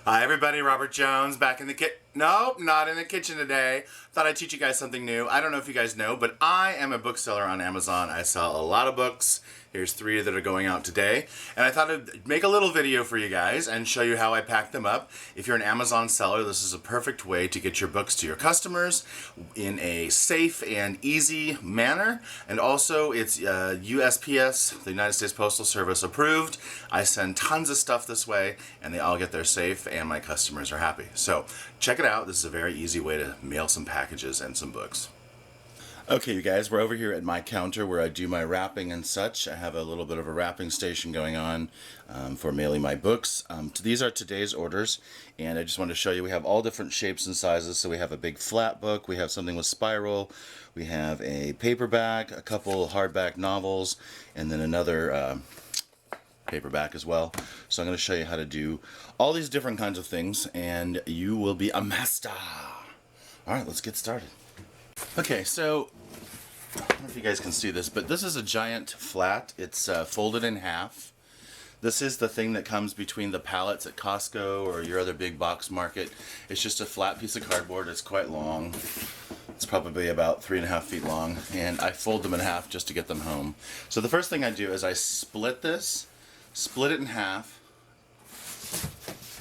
Hi everybody, Robert Jones back in the Nope, not in the kitchen today. Thought I'd teach you guys something new. I don't know if you guys know, but I am a bookseller on Amazon. I sell a lot of books. Here's 3 that are going out today. And I thought I'd make a little video for you guys and show you how I pack them up. If you're an Amazon seller, this is a perfect way to get your books to your customers in a safe and easy manner. And also it's USPS, the United States Postal Service approved. I send tons of stuff this way and they all get there safe and my customers are happy. So check it out. This is a very easy way to mail some packages and some books. Okay, you guys, we're over here at my counter where I do my wrapping and such. I have a little bit of a wrapping station going on for mailing my books. These are today's orders, and I just wanted to show you we have all different shapes and sizes. So we have a big flat book, we have something with spiral, we have a paperback, a couple hardback novels, and then another paperback as well. So I'm going to show you how to do all these different kinds of things, and you will be a master. Alright, let's get started. Okay, so I don't know if you guys can see this, but this is a giant flat. It's folded in half. This is the thing that comes between the pallets at Costco or your other big box market. It's just a flat piece of cardboard. It's quite long. It's probably about 3.5 feet long, and I fold them in half just to get them home. So the first thing I do is I split this, split it in half,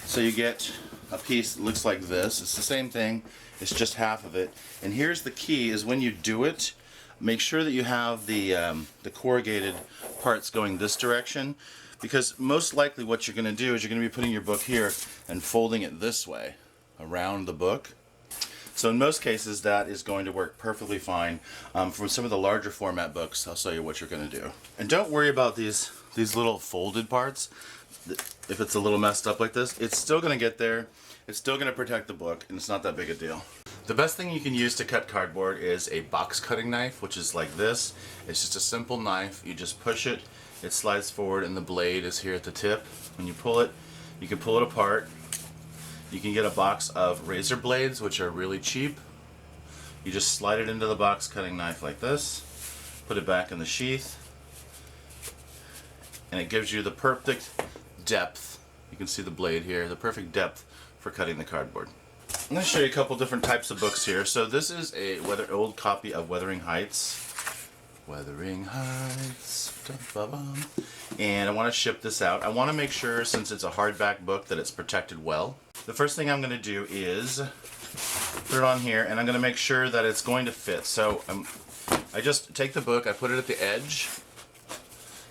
so you get a piece that looks like this. It's the same thing. It's just half of it. And here's the key: is when you do it, make sure that you have the corrugated parts going this direction, because most likely what you're going to do is you're going to be putting your book here and folding it this way around the book. So in most cases that is going to work perfectly fine. For some of the larger format books, I'll show you what you're going to do. And don't worry about these little folded parts. If it's a little messed up like this, it's still going to get there. It's still going to protect the book, and it's not that big a deal. The best thing you can use to cut cardboard is a box cutting knife, which is like this. It's just a simple knife. You just push it, it slides forward, and the blade is here at the tip. When you pull it, you can pull it apart. You can get a box of razor blades, which are really cheap. You just slide it into the box cutting knife like this, put it back in the sheath, and it gives you the perfect depth. You can see the blade here, the perfect depth for cutting the cardboard. I'm going to show you a couple different types of books here. So this is a old copy of Wuthering Heights. Wuthering Heights. And I want to ship this out. I want to make sure, since it's a hardback book, that it's protected well. The first thing I'm going to do is put it on here, and I'm going to make sure that it's going to fit. So I just take the book, I put it at the edge,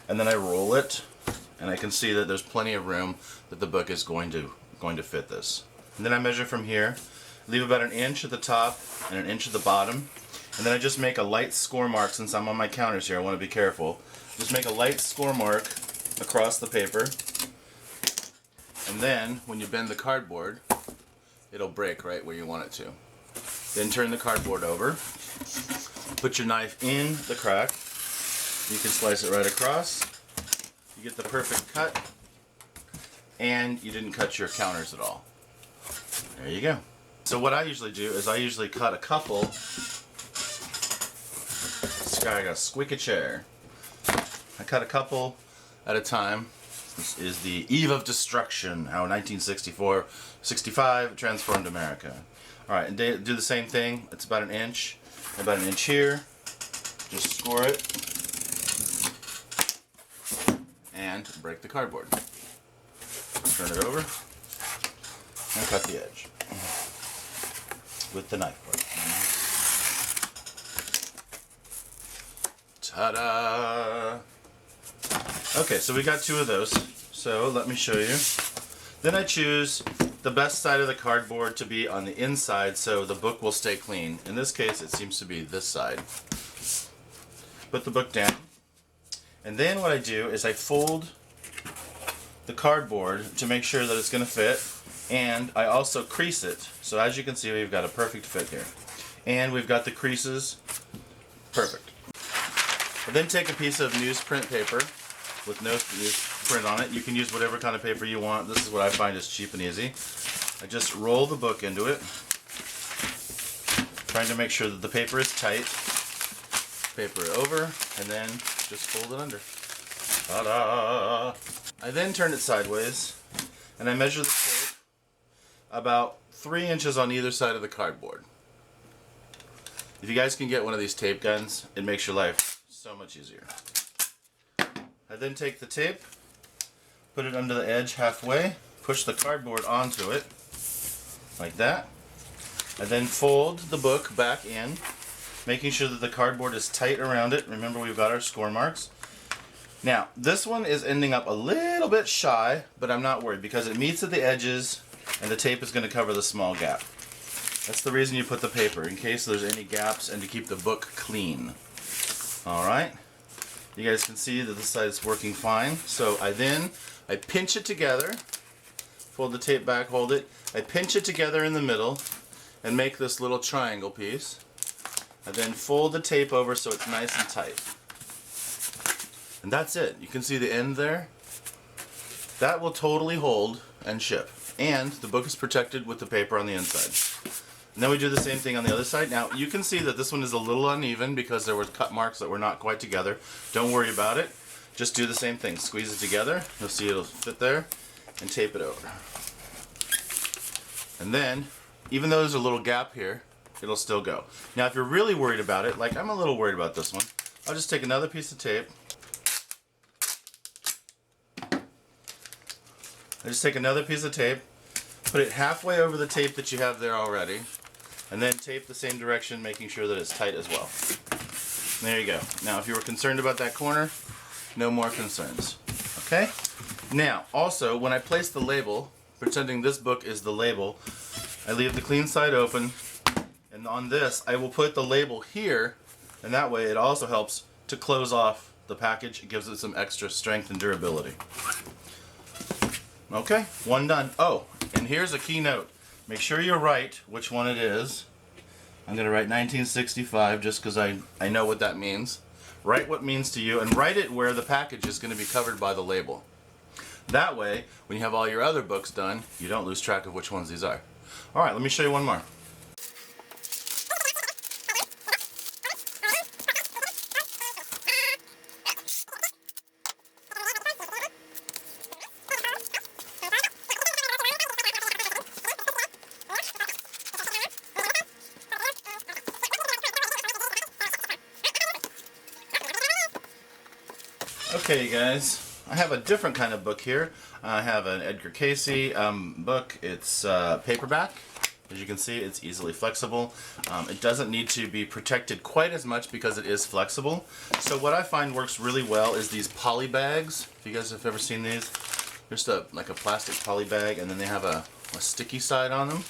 and then I roll it, and I can see that there's plenty of room that the book is going to fit this. And then I measure from here, leave about 1 inch at the top and 1 inch at the bottom, and then I just make a light score mark. Since I'm on my counters here, I want to be careful. Just make a light score mark across the paper, and then when you bend the cardboard, it'll break right where you want it to. Then turn the cardboard over, put your knife in the crack, you can slice it right across, you get the perfect cut, and you didn't cut your counters at all. There you go. So what I usually do is I usually cut a couple. This guy got a squeaky chair. I cut a couple at a time. This is the Eve of Destruction, how 1965 transformed America. Alright, and do the same thing. It's about 1 inch, about 1 inch here. Just score it and break the cardboard. Turn it over and cut the edge with the knife part. Ta-da! Okay, so we got 2 of those. So let me show you. Then I choose the best side of the cardboard to be on the inside so the book will stay clean. In this case, it seems to be this side. Put the book down. And then what I do is I fold the cardboard to make sure that it's going to fit, and I also crease it. So as you can see, we've got a perfect fit here. And we've got the creases perfect. I then take a piece of newsprint paper with no newsprint on it. You can use whatever kind of paper you want. This is what I find is cheap and easy. I just roll the book into it, trying to make sure that the paper is tight. Paper it over, and then just fold it under. Ta-da! I then turn it sideways, and I measure the tape about 3 inches on either side of the cardboard. If you guys can get one of these tape guns, it makes your life so much easier. I then take the tape, put it under the edge halfway, push the cardboard onto it, like that. I then fold the book back in, making sure that the cardboard is tight around it. Remember, we've got our score marks. Now, this one is ending up a little bit shy, but I'm not worried because it meets at the edges and the tape is going to cover the small gap. That's the reason you put the paper, in case there's any gaps and to keep the book clean. Alright, you guys can see that this side is working fine. So I pinch it together, fold the tape back, hold it. I pinch it together in the middle and make this little triangle piece. I then fold the tape over so it's nice and tight. And that's it. You can see the end there. That will totally hold and ship. And the book is protected with the paper on the inside. And then we do the same thing on the other side. Now you can see that this one is a little uneven because there were cut marks that were not quite together. Don't worry about it. Just do the same thing. Squeeze it together. You'll see it'll fit there. And tape it over. And then, even though there's a little gap here, it'll still go. Now if you're really worried about it, like I'm a little worried about this one, I'll just take another piece of tape. Put it halfway over the tape that you have there already, and then tape the same direction, making sure that it's tight as well. There you go. Now if you were concerned about that corner, no more concerns. Okay? Now, also, when I place the label, pretending this book is the label, I leave the clean side open, and on this I will put the label here, and that way it also helps to close off the package. It gives it some extra strength and durability. Okay, one done. Oh, and here's a key note. Make sure you write which one it is. I'm going to write 1965 just because I know what that means. Write what it means to you, and write it where the package is going to be covered by the label. That way, when you have all your other books done, you don't lose track of which ones these are. Alright, let me show you one more. Okay, you guys, I have a different kind of book here. I have an Edgar Casey book. It's paperback. As you can see, it's easily flexible. It doesn't need to be protected quite as much because it is flexible. So what I find works really well is these poly bags. If you guys have ever seen these, just like a plastic poly bag, and then they have a sticky side on them.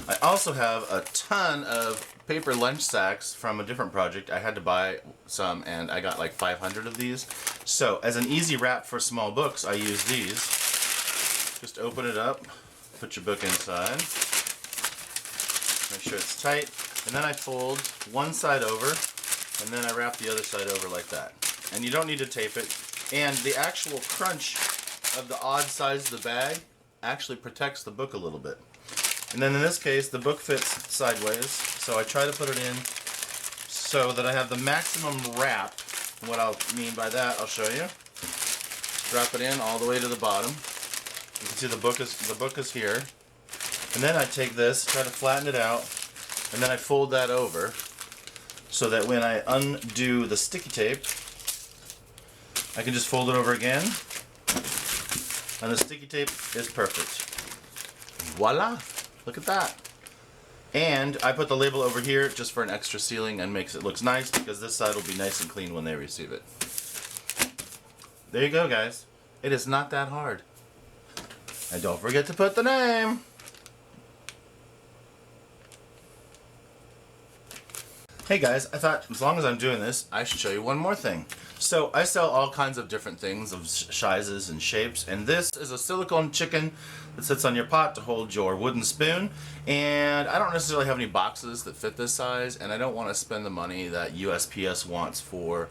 I also have a ton of paper lunch sacks from a different project. I had to buy some, and I got like 500 of these. So as an easy wrap for small books, I use these. Just open it up, put your book inside, make sure it's tight, and then I fold one side over, and then I wrap the other side over like that. And you don't need to tape it. And the actual crunch of the odd size of the bag actually protects the book a little bit. And then in this case, the book fits sideways, so I try to put it in so that I have the maximum wrap. And what I'll mean by that, I'll show you. Wrap it in all the way to the bottom. You can see the book is here. And then I take this, try to flatten it out, and then I fold that over so that when I undo the sticky tape, I can just fold it over again, and the sticky tape is perfect. Voila! Look at that. And I put the label over here just for an extra sealing and makes it look nice, because this side will be nice and clean when they receive it. There you go, guys. It is not that hard. And don't forget to put the name. Hey guys, I thought as long as I'm doing this, I should show you one more thing. So I sell all kinds of different things of sizes and shapes, and this is a silicone chicken that sits on your pot to hold your wooden spoon. And I don't necessarily have any boxes that fit this size, and I don't want to spend the money that USPS wants for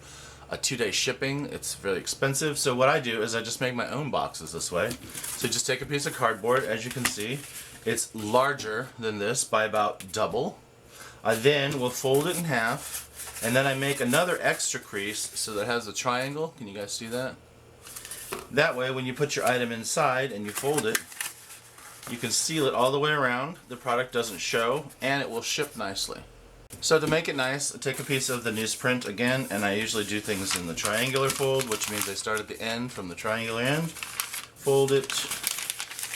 a 2-day shipping. It's very expensive. So what I do is I just make my own boxes this way. So just take a piece of cardboard. As you can see, it's larger than this by about double. I then will fold it in half, and then I make another extra crease so that it has a triangle. Can you guys see that? That way when you put your item inside and you fold it, you can seal it all the way around. The product doesn't show, and it will ship nicely. So to make it nice, I take a piece of the newsprint again, and I usually do things in the triangular fold, which means I start at the end from the triangular end, fold it,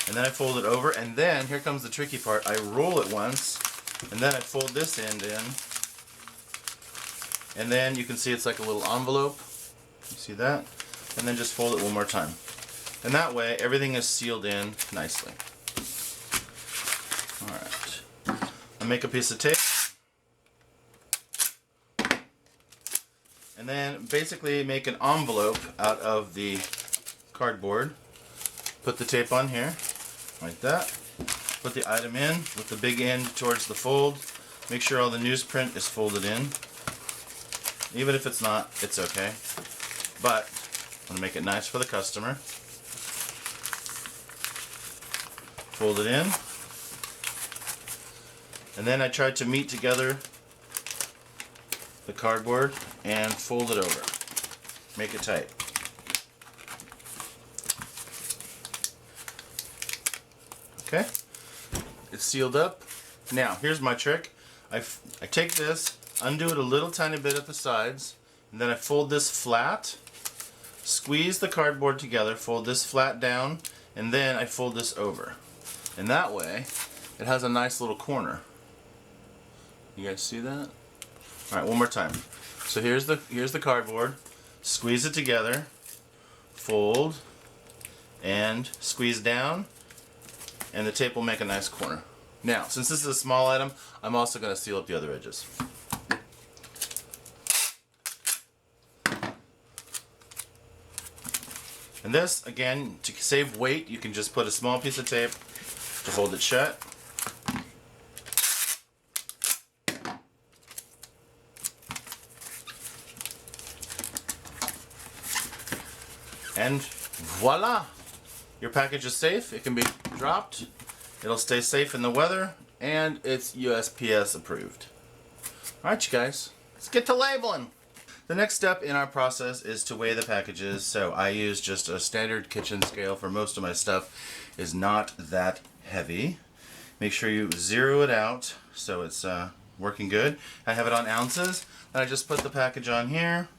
and then I fold it over, and then here comes the tricky part. I roll it once, and then I fold this end in, and then you can see it's like a little envelope. You see that? And then just fold it one more time. And that way, everything is sealed in nicely. Alright. I make a piece of tape. And then basically make an envelope out of the cardboard. Put the tape on here, like that. Put the item in with the big end towards the fold. Make sure all the newsprint is folded in. Even if it's not, it's okay. But I'm going to make it nice for the customer. Fold it in. And then I tried to meet together the cardboard and fold it over. Make it tight. Okay, it's sealed up. Now, here's my trick. I take this, undo it a little tiny bit at the sides, and then I fold this flat, squeeze the cardboard together, fold this flat down, and then I fold this over. And that way, it has a nice little corner. You guys see that? Alright, one more time. So here's the cardboard. Squeeze it together, fold, and squeeze down, and the tape will make a nice corner. Now, since this is a small item, I'm also going to seal up the other edges. And this, again, to save weight, you can just put a small piece of tape to hold it shut. And voila! Your package is safe. It can be dropped. It'll stay safe in the weather, and it's USPS approved. Alright, you guys, let's get to labeling. The next step in our process is to weigh the packages. So I use just a standard kitchen scale for most of my stuff. Is not that heavy. Make sure you zero it out so it's working good. I have it on ounces, and I just put the package on here.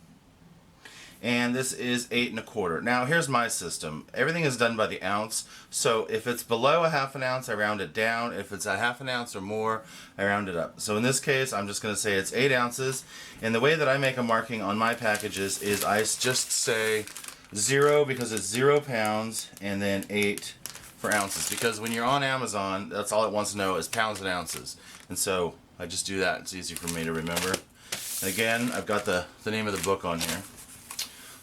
And this is 8 1/4. Now here's my system. Everything is done by the ounce. So if it's below a 1/2 ounce, I round it down. If it's a 1/2 ounce or more, I round it up. So in this case, I'm just going to say it's 8 ounces. And the way that I make a marking on my packages is I just say 0 because it's 0 pounds, and then 8 for ounces. Because when you're on Amazon, that's all it wants to know is pounds and ounces. And so I just do that. It's easy for me to remember. And again, I've got the name of the book on here.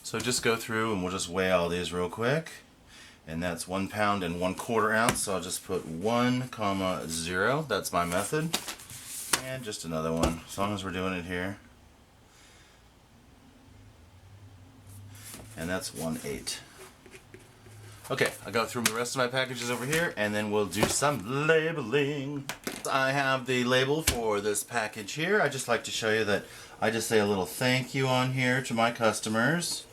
So just go through and we'll just weigh all these real quick. And that's 1 pound and 1/4 ounce. So I'll just put 1,0. That's my method. And just another one, as long as we're doing it here. And that's 1/8. Okay, I'll go through the rest of my packages over here, and then we'll do some labeling. I have the label for this package here. I just like to show you that I just say a little thank you on here to my customers.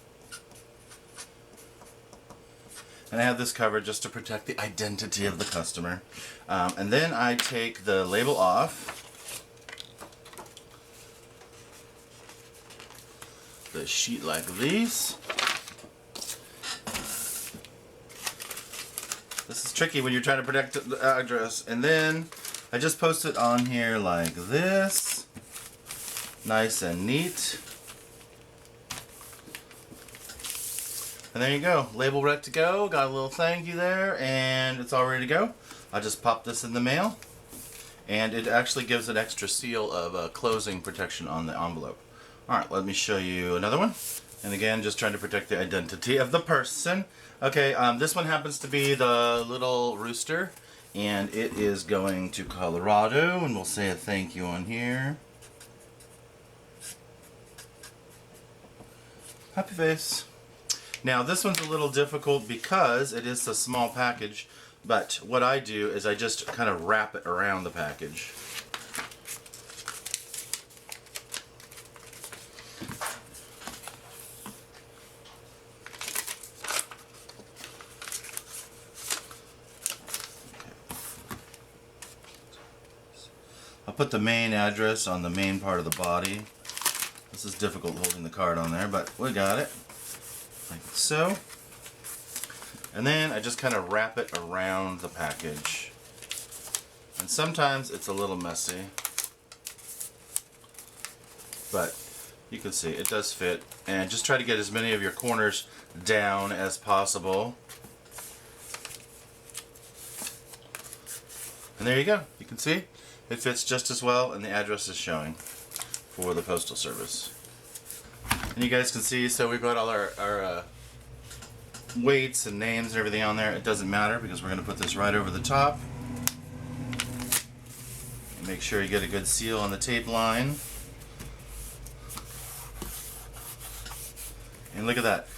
And I have this covered just to protect the identity of the customer. And then I take the label off. The sheet like this. This is tricky when you're trying to protect the address. And then I just post it on here like this. Nice and neat. And there you go. Label ready to go. Got a little thank you there, and it's all ready to go. I just pop this in the mail, and it actually gives an extra seal of closing protection on the envelope. Alright, let me show you another one. And again, just trying to protect the identity of the person. Okay, this one happens to be the little rooster, and it is going to Colorado, and we'll say a thank you on here. Happy face. Now this one's a little difficult because it is a small package, but what I do is I just kind of wrap it around the package. I'll put the main address on the main part of the body. This is difficult holding the card on there, but we got it. Like so. And then I just kind of wrap it around the package. And sometimes it's a little messy, but you can see it does fit. And just try to get as many of your corners down as possible. And there you go. You can see it fits just as well, and the address is showing for the Postal Service. And you guys can see, so we've got all our weights and names and everything on there. It doesn't matter because we're going to put this right over the top. And make sure you get a good seal on the tape line. And look at that.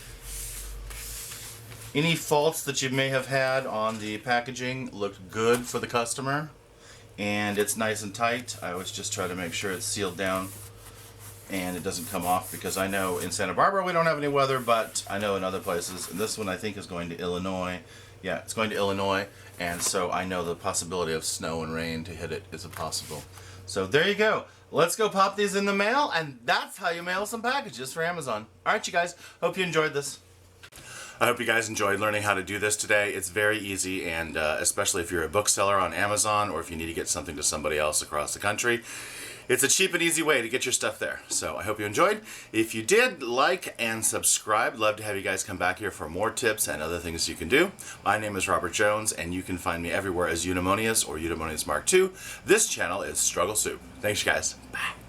Any faults that you may have had on the packaging looked good for the customer, and it's nice and tight. I always just try to make sure it's sealed down and it doesn't come off, because I know in Santa Barbara we don't have any weather, but I know in other places, and this one I think is going to Illinois. Yeah, it's going to Illinois, and so I know the possibility of snow and rain to hit it is possible. So there you go. Let's go pop these in the mail, and that's how you mail some packages for Amazon. Alright you guys, hope you enjoyed this. I hope you guys enjoyed learning how to do this today. It's very easy, and especially if you're a bookseller on Amazon, or if you need to get something to somebody else across the country, it's a cheap and easy way to get your stuff there. So I hope you enjoyed. If you did, like and subscribe. Love to have you guys come back here for more tips and other things you can do. My name is Robert Jones, and you can find me everywhere as Eudaimonious or Eudaimonious Mark II. This channel is Struggle Soup. Thanks, you guys. Bye.